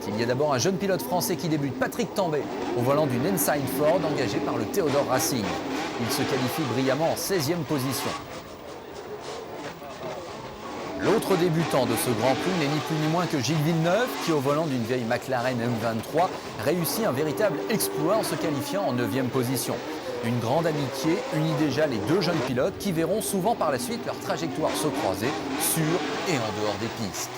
Il y a d'abord un jeune pilote français qui débute, Patrick Tambay, au volant d'une Ensign Ford engagée par le Theodore Racing. Il se qualifie brillamment en 16e position. L'autre débutant de ce Grand Prix n'est ni plus ni moins que Gilles Villeneuve, qui au volant d'une vieille McLaren M23 réussit un véritable exploit en se qualifiant en 9e position. Une grande amitié unit déjà les deux jeunes pilotes qui verront souvent par la suite leur trajectoire se croiser sur et en dehors des pistes.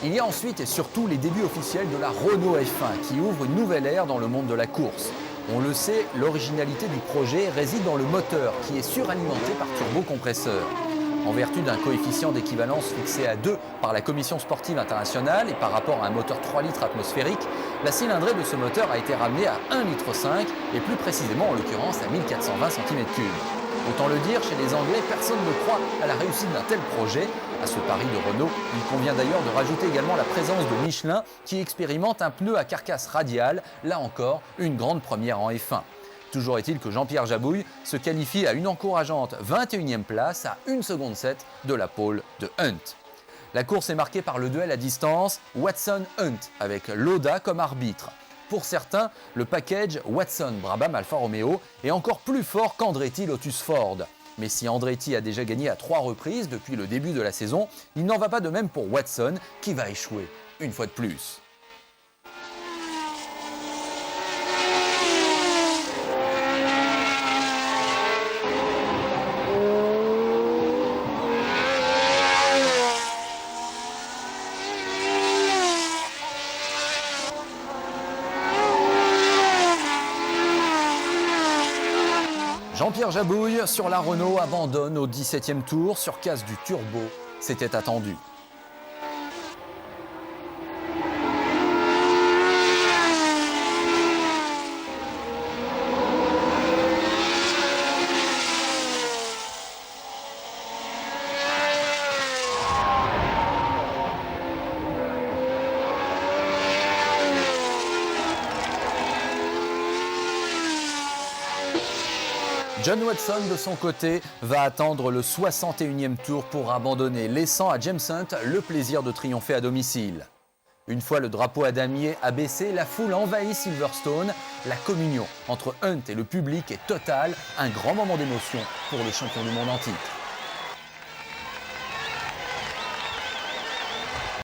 Il y a ensuite et surtout les débuts officiels de la Renault F1 qui ouvre une nouvelle ère dans le monde de la course. On le sait, l'originalité du projet réside dans le moteur qui est suralimenté par turbocompresseur. En vertu d'un coefficient d'équivalence fixé à 2 par la Commission sportive internationale et par rapport à un moteur 3 litres atmosphérique, la cylindrée de ce moteur a été ramenée à 1,5 litre et plus précisément en l'occurrence à 1420 cm3. Autant le dire, chez les Anglais, personne ne croit à la réussite d'un tel projet. À ce pari de Renault, il convient d'ailleurs de rajouter également la présence de Michelin qui expérimente un pneu à carcasse radiale, là encore une grande première en F1. Toujours est-il que Jean-Pierre Jabouille se qualifie à une encourageante 21e place à 1,7 seconde de la pole de Hunt. La course est marquée par le duel à distance Watson-Hunt avec Lauda comme arbitre. Pour certains, le package Watson-Brabham Alfa Romeo est encore plus fort qu'Andretti Lotus Ford. Mais si Andretti a déjà gagné à 3 reprises depuis le début de la saison, il n'en va pas de même pour Watson qui va échouer une fois de plus. Jean-Pierre Jabouille sur la Renault abandonne au 17e tour sur casse du turbo. C'était attendu. John Watson, de son côté, va attendre le 61e tour pour abandonner, laissant à James Hunt le plaisir de triompher à domicile. Une fois le drapeau à damier abaissé, la foule envahit Silverstone. La communion entre Hunt et le public est totale, un grand moment d'émotion pour le champion du monde en titre.